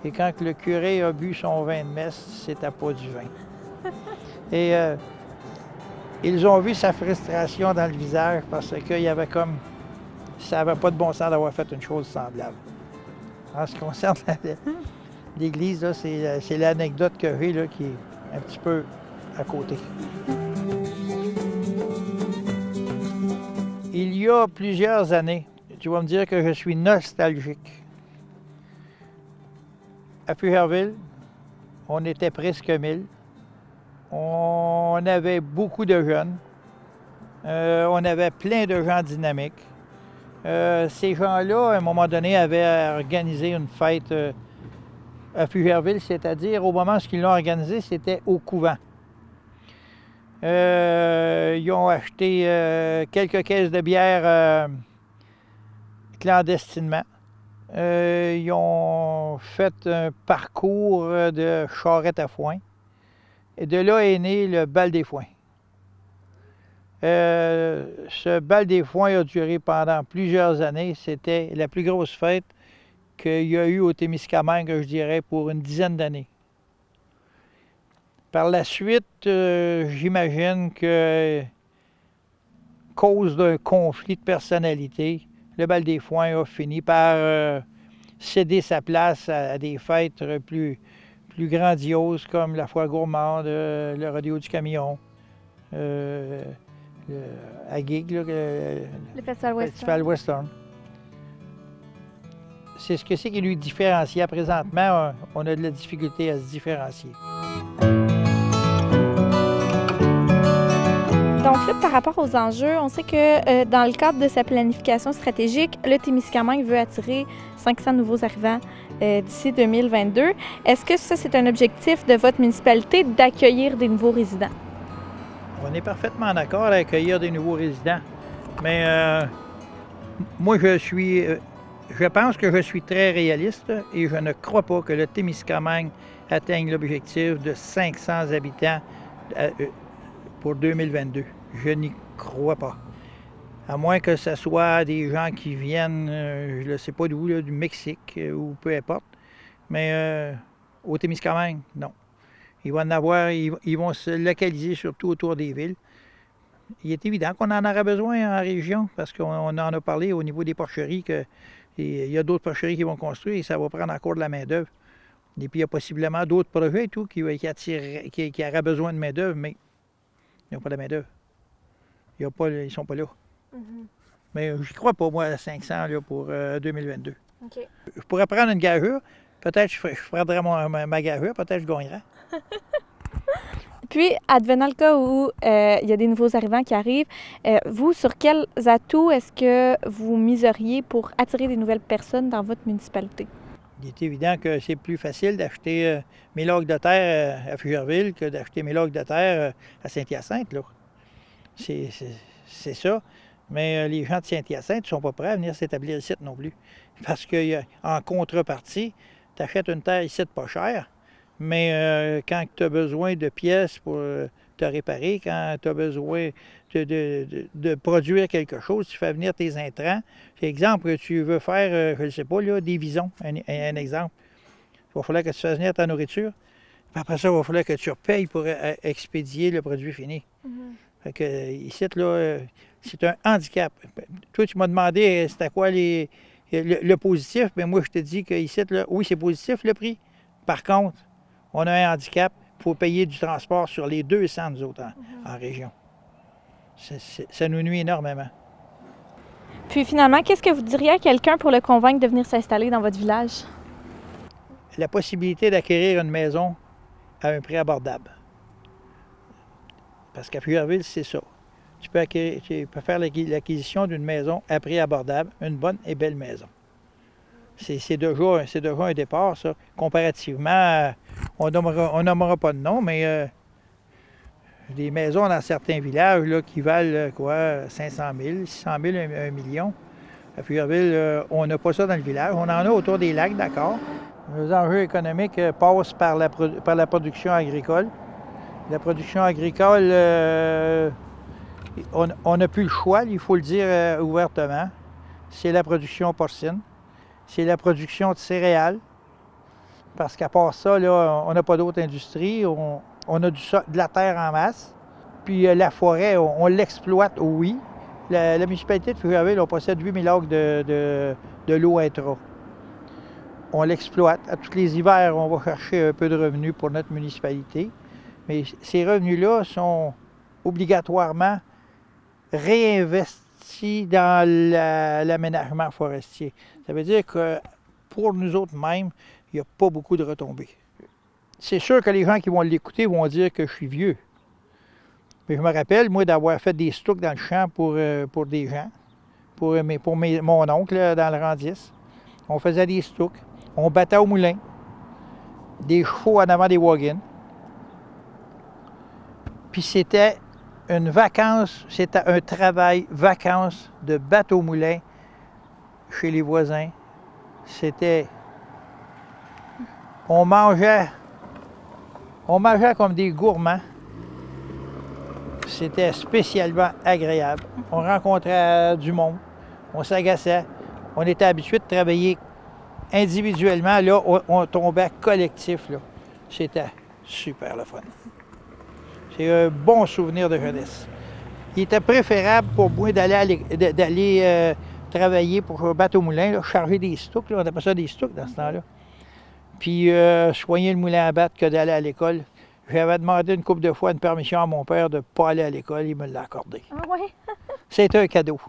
Et quand le curé a bu son vin de messe, c'était pas du vin. Et ils ont vu sa frustration dans le visage parce qu'il y avait comme... Ça n'avait pas de bon sens d'avoir fait une chose semblable. En ce qui concerne l'église, là, c'est l'anecdote que j'ai là, qui est un petit peu à côté. Il y a plusieurs années, tu vas me dire que je suis nostalgique. À Fluherville, on était presque 1000. On avait beaucoup de jeunes. On avait plein de gens dynamiques. Ces gens-là, à un moment donné, avaient organisé une fête à Fluherville, c'est-à-dire au moment où ils l'ont organisé, c'était au couvent. Ils ont acheté quelques caisses de bière clandestinement. Ils ont fait un parcours de charrette à foin. Et de là est né le bal des foins. Ce bal des foins a duré pendant plusieurs années. C'était la plus grosse fête qu'il y a eu au Témiscamingue, je dirais, pour une dizaine d'années. Par la suite, j'imagine que, cause d'un conflit de personnalité, le bal des foins a fini par céder sa place à des fêtes plus grandioses comme la foire gourmande, le rodéo du camion, à Gig, là, Le Festival Festival Western. C'est ce que c'est qui lui différencie. Présentement, on a de la difficulté à se différencier. Donc là, par rapport aux enjeux, on sait que dans le cadre de sa planification stratégique, le Témiscamingue veut attirer 500 nouveaux arrivants d'ici 2022. Est-ce que ça, c'est un objectif de votre municipalité d'accueillir des nouveaux résidents? On On est parfaitement d'accord à accueillir des nouveaux résidents. Mais moi, je pense que je suis très réaliste et je ne crois pas que le Témiscamingue atteigne l'objectif de 500 habitants pour 2022. Je n'y crois pas. À moins que ce soit des gens qui viennent, je ne sais pas d'où, du Mexique ou peu importe. Mais au Témiscamingue, non. Ils vont se localiser surtout autour des villes. Il est évident qu'on en aura besoin en région parce qu'on en a parlé au niveau des porcheries qu'il y a d'autres porcheries qui vont construire et ça va prendre encore de la main-d'œuvre. Et puis il y a possiblement d'autres projets et tout qui auraient besoin de main-d'œuvre, mais ils n'ont pas de main-d'œuvre. Ils ne sont pas là. Mais je ne crois pas, moi, à 500 là, pour 2022. OK. Je pourrais prendre une gageure. Peut-être je prendrais ma gageure, peut-être je gagnerais. Puis, advenant le cas où il y a des nouveaux arrivants qui arrivent, vous, sur quels atouts est-ce que vous miseriez pour attirer des nouvelles personnes dans votre municipalité? Il est évident que c'est plus facile d'acheter mes logs de terre à Fugerville que d'acheter mes logs de terre à Saint-Hyacinthe, là. C'est ça. Mais les gens de Saint-Hyacinthe ne sont pas prêts à venir s'établir ici non plus. Parce qu'en contrepartie, tu achètes une terre ici pas chère, mais quand tu as besoin de pièces pour te réparer, quand tu as besoin de produire quelque chose, tu fais venir tes intrants. Par exemple, tu veux faire, je ne sais pas, là, des visons, un exemple. Il va falloir que tu fasses venir ta nourriture. Puis après ça, il va falloir que tu repayes pour expédier le produit fini. Fait que ici, là, c'est un handicap. Toi, tu m'as demandé c'était quoi le positif, mais moi, je te dis qu'ici, là, oui, c'est positif le prix. Par contre, on a un handicap, il faut payer du transport sur les 200 nous autres en région. Ça nous nuit énormément. Puis finalement, qu'est-ce que vous diriez à quelqu'un pour le convaincre de venir s'installer dans votre village? La possibilité d'acquérir une maison à un prix abordable. Parce qu'à Fugerville, c'est ça. Tu peux faire l'acquisition d'une maison à prix abordable, une bonne et belle maison. C'est déjà un départ, ça. Comparativement, on nommera pas de nom, mais des maisons dans certains villages là, qui valent 500 000, 600 000, 1 million. À Fugerville, on n'a pas ça dans le village. On en a autour des lacs, d'accord. Les enjeux économiques passent par la production agricole. La production agricole, on n'a plus le choix, il faut le dire ouvertement. C'est la production porcine. C'est la production de céréales. Parce qu'à part ça, là, on n'a pas d'autre industrie. On a de la terre en masse. Puis la forêt, on l'exploite, oui. La municipalité de Fugerville, on possède 8 000 acres de l'eau intra. On l'exploite. À tous les hivers, on va chercher un peu de revenus pour notre municipalité. Mais ces revenus-là sont obligatoirement réinvestis dans l'aménagement forestier. Ça veut dire que pour nous autres mêmes, il n'y a pas beaucoup de retombées. C'est sûr que les gens qui vont l'écouter vont dire que je suis vieux. Mais je me rappelle, moi, d'avoir fait des stocks dans le champ pour des gens, pour mon oncle là, dans le rang 10. On faisait des stocks, on battait au moulin, des chevaux en avant des wagons. Puis c'était une vacance, c'était un travail vacances de bateau moulin chez les voisins. C'était... On mangeait comme des gourmands. C'était spécialement agréable. On rencontrait du monde, on s'agaçait. On était habitué de travailler individuellement. Là, on tombait collectif. Là. C'était super le fun. C'est un bon souvenir de jeunesse. Il était préférable pour moi d'aller travailler pour un bateau moulin, là, charger des stocks. Là, on appelle ça des stocks dans ce temps-là. Puis soigner le moulin à battre que d'aller à l'école. J'avais demandé une couple de fois une permission à mon père de ne pas aller à l'école. Il me l'a accordé. Ah ouais? C'était un cadeau.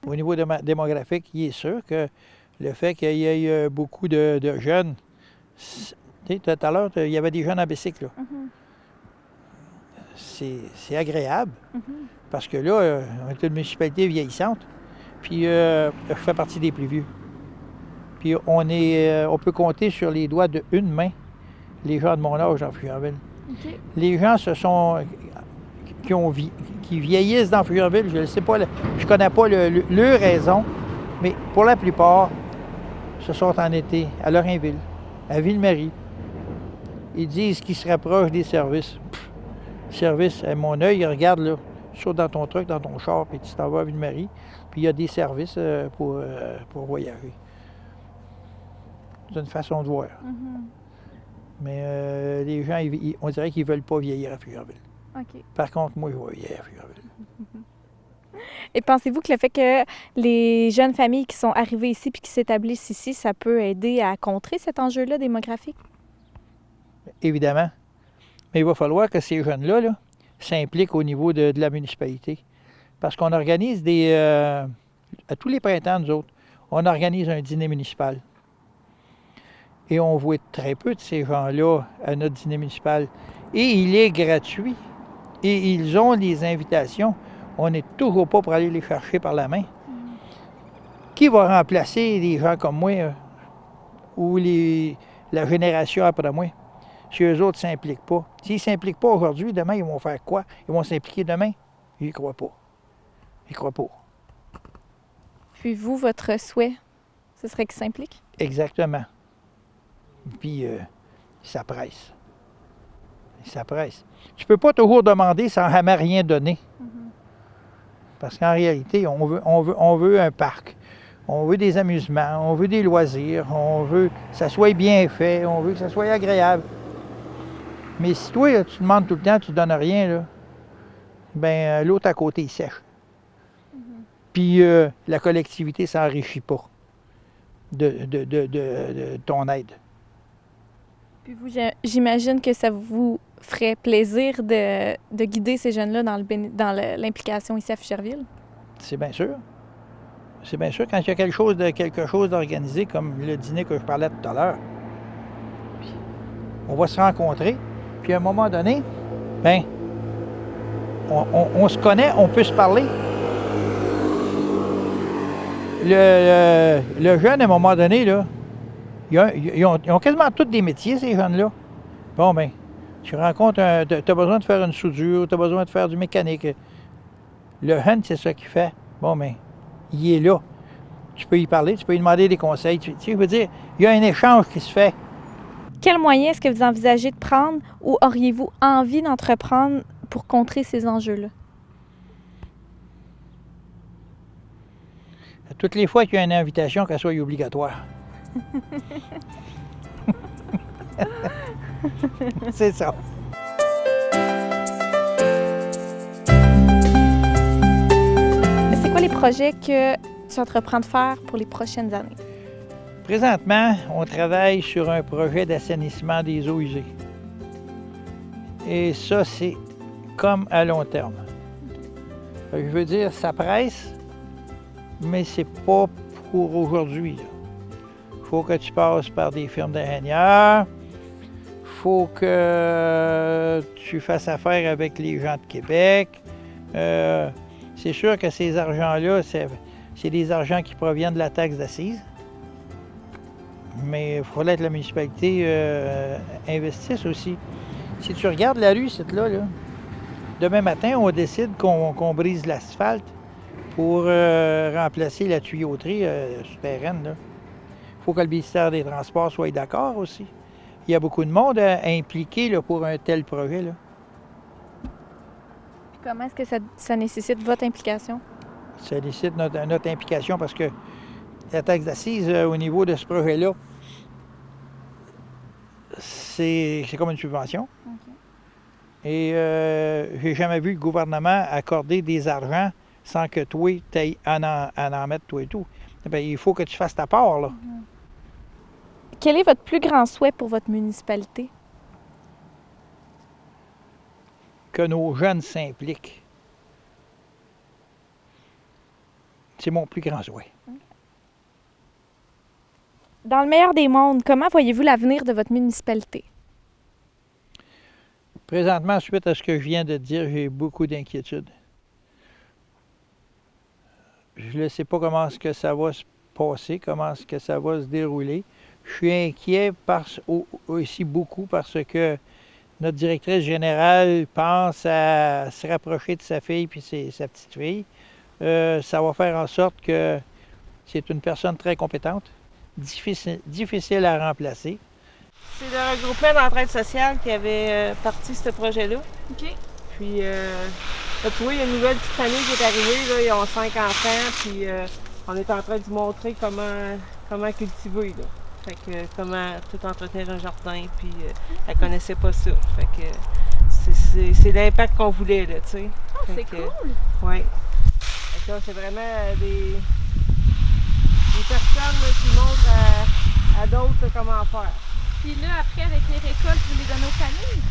Au niveau démographique, il est sûr que le fait qu'il y ait beaucoup de jeunes... Tu sais, tout à l'heure, il y avait des jeunes en bicycle. Là. C'est agréable. Parce que là, on est une municipalité vieillissante. Puis je fais partie des plus vieux. Puis on peut compter sur les doigts d'une main les gens de mon âge en Fugerville. Okay. Les gens se sont... qui vieillissent dans Fougerville, je ne sais pas, je connais pas leur raison, mais pour la plupart, ce sont en été à Lorrainville, à Ville-Marie. Ils disent qu'ils se rapprochent des services. Service, à mon œil, regarde là, tu sautes dans ton truck, dans ton char, puis tu t'en vas à Ville-Marie, puis il y a des services pour voyager. C'est une façon de voir. Mais les gens, on dirait qu'ils ne veulent pas vieillir à Fougerville. OK. Par contre, moi, je vais vieillir à Fougerville. Et pensez-vous que le fait que les jeunes familles qui sont arrivées ici puis qui s'établissent ici, ça peut aider à contrer cet enjeu-là démographique? Évidemment. Mais il va falloir que ces jeunes-là là, s'impliquent au niveau de la municipalité. Parce qu'on organise à tous les printemps, nous autres, on organise un dîner municipal. Et on voit très peu de ces gens-là à notre dîner municipal. Et il est gratuit. Et ils ont les invitations. On n'est toujours pas pour aller les chercher par la main. Qui va remplacer des gens comme moi ou la génération après moi? Si eux autres ne s'impliquent pas. S'ils ne s'impliquent pas aujourd'hui, demain, ils vont faire quoi? Ils vont s'impliquer demain? J'y crois pas. J'y crois pas. Puis vous, votre souhait, ce serait qu'ils s'impliquent? Exactement. Puis, ça presse. Ça presse. Tu peux pas toujours demander sans jamais rien donner. Parce qu'en réalité, on veut un parc. On veut des amusements, on veut des loisirs, on veut que ça soit bien fait, on veut que ça soit agréable. Mais si toi, là, tu demandes tout le temps, tu ne donnes rien, là, ben l'autre à côté, il sèche. Puis la collectivité ne s'enrichit pas de ton aide. Puis vous, j'imagine que ça vous ferait plaisir de guider ces jeunes-là dans l'implication ici à Fougerville? C'est bien sûr. C'est bien sûr, quand il y a quelque chose d'organisé, comme le dîner que je parlais tout à l'heure, on va se rencontrer, puis à un moment donné, ben, on se connaît, on peut se parler. Le jeune, à un moment donné, là, ils ont quasiment tous des métiers, ces jeunes-là. Bon, ben, tu rencontres tu as besoin de faire une soudure, tu as besoin de faire du mécanique. Le jeune, c'est ça qu'il fait. Bon, ben, il est là. Tu peux y parler, tu peux lui demander des conseils. Tu sais, je veux dire, il y a un échange qui se fait. Quels moyens est-ce que vous envisagez de prendre ou auriez-vous envie d'entreprendre pour contrer ces enjeux-là? Toutes les fois qu'il y a une invitation, qu'elle soit obligatoire. C'est ça. C'est quoi les projets que tu entreprends de faire pour les prochaines années? Présentement, on travaille sur un projet d'assainissement des eaux usées. Et ça, c'est comme à long terme. Je veux dire, ça presse, mais c'est pas pour aujourd'hui. Il faut que tu passes par des firmes d'ingénieurs. Il faut que tu fasses affaire avec les gens de Québec. C'est sûr que ces argents-là, c'est des argents qui proviennent de la taxe d'assises. Mais il faudrait que la municipalité investisse aussi. Si tu regardes la rue, c'est là, demain matin, on décide qu'on brise l'asphalte pour remplacer la tuyauterie souterraine. Il faut que le ministère des Transports soit d'accord aussi. Il y a beaucoup de monde impliqué là, pour un tel projet. Là. Puis comment est-ce que ça nécessite votre implication? Ça nécessite notre implication parce que la taxe d'assises au niveau de ce projet-là, c'est comme une subvention. Okay. Et j'ai jamais vu le gouvernement accorder des argents sans que toi, tu aies à en mettre toi et tout. Bien, il faut que tu fasses ta part, là. Quel est votre plus grand souhait pour votre municipalité? Que nos jeunes s'impliquent. C'est mon plus grand souhait. Dans le meilleur des mondes, comment voyez-vous l'avenir de votre municipalité? Présentement, suite à ce que je viens de dire, j'ai beaucoup d'inquiétudes. Je ne sais pas comment est-ce que ça va se passer, comment est-ce que ça va se dérouler. Je suis inquiet aussi beaucoup parce que notre directrice générale pense à se rapprocher de sa fille puis sa petite fille. Ça va faire en sorte que c'est une personne très compétente, difficile à remplacer. C'est le regroupement d'entraide sociale qui avait parti ce projet-là. OK. Puis, là, tu vois, il y a une nouvelle petite famille qui est arrivée. Là, ils ont 5 enfants, puis on est en train de montrer comment cultiver. Là. Fait que comment tout entretenir un jardin, puis elle connaissait pas ça. Fait que c'est l'impact qu'on voulait, là, tu sais. Oh, c'est cool! Oui. Fait que là, c'est vraiment des personnes là, qui montrent à d'autres comment faire. Puis là, après, avec les récoltes, vous les donnez aux familles?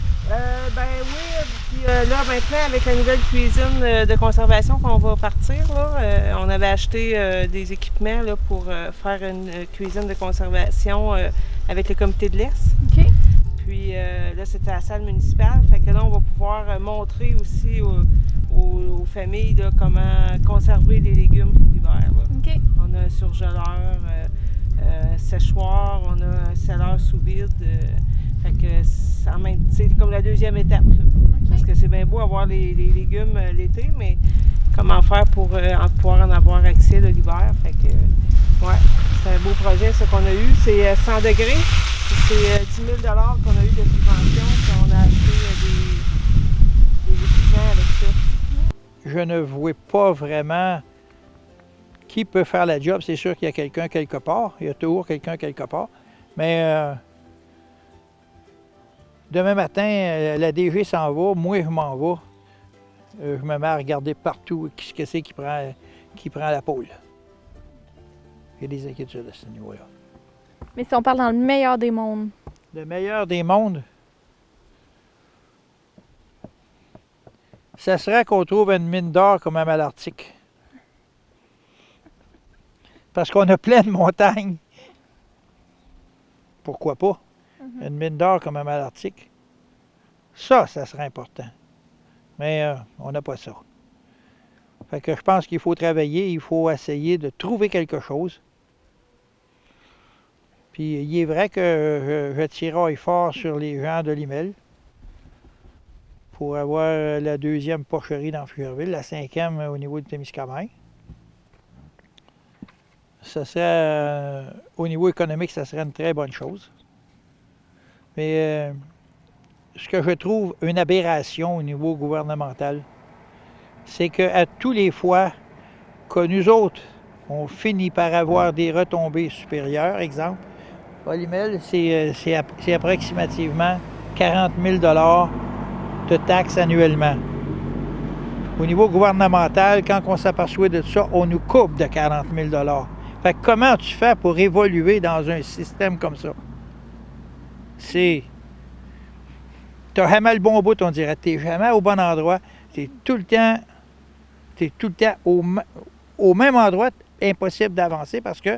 Ben oui, puis là maintenant avec la nouvelle cuisine de conservation qu'on va partir, là, on avait acheté des équipements là, pour faire une cuisine de conservation avec le comité de l'Est. OK. Puis là c'était à la salle municipale, fait que là on va pouvoir montrer aussi aux familles là, comment conserver les légumes pour l'hiver. OK. On a un surgeleur, séchoir, on a un scelleur sous vide. Fait que c'est comme la deuxième étape. Là. Okay. Parce que c'est bien beau avoir les légumes l'été, mais comment faire pour pouvoir en avoir accès l'hiver. Fait que, ouais, c'est un beau projet ce qu'on a eu. C'est 100 degrés. C'est 10 000 $ qu'on a eu de subvention. Puis on a acheté des équipements avec ça. Je ne vois pas vraiment qui peut faire la job. C'est sûr qu'il y a quelqu'un quelque part. Il y a toujours quelqu'un quelque part. Mais demain matin, la DG s'en va, moi je m'en vais. Je me mets à regarder partout ce que c'est qui prend la pôle. J'ai des inquiétudes à ce niveau-là. Mais si on parle dans le meilleur des mondes. Le meilleur des mondes, ça serait qu'on trouve une mine d'or comme à Malartic. Parce qu'on a plein de montagnes. Pourquoi pas? Une mine d'or comme à Malartic. Ça serait important. Mais on n'a pas ça. Fait que je pense qu'il faut travailler, il faut essayer de trouver quelque chose. Puis il est vrai que je tiraille fort sur les gens de Limel pour avoir la deuxième porcherie dans Fougerville, la 5e au niveau de Témiscamingue. Ça serait, au niveau économique, ça serait une très bonne chose. Mais ce que je trouve une aberration au niveau gouvernemental, c'est qu'à tous les fois que nous autres, on finit par avoir des retombées supérieures, exemple, Olimel, c'est approximativement 40 000 $ de taxes annuellement. Au niveau gouvernemental, quand on s'aperçoit de ça, on nous coupe de 40 000 $. Fait que comment tu fais pour évoluer dans un système comme ça? T'as jamais le bon bout, on dirait. T'es jamais au bon endroit. T'es tout le temps au même endroit, impossible d'avancer parce que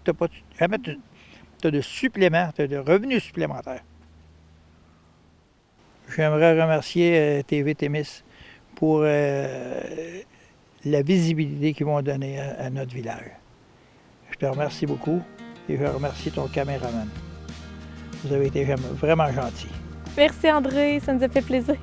t'as de suppléments, t'as de revenus supplémentaires. J'aimerais remercier TV Témis pour la visibilité qu'ils vont donner à notre village. Je te remercie beaucoup et je remercie ton caméraman. Vous avez été vraiment gentil. Merci André, ça nous a fait plaisir.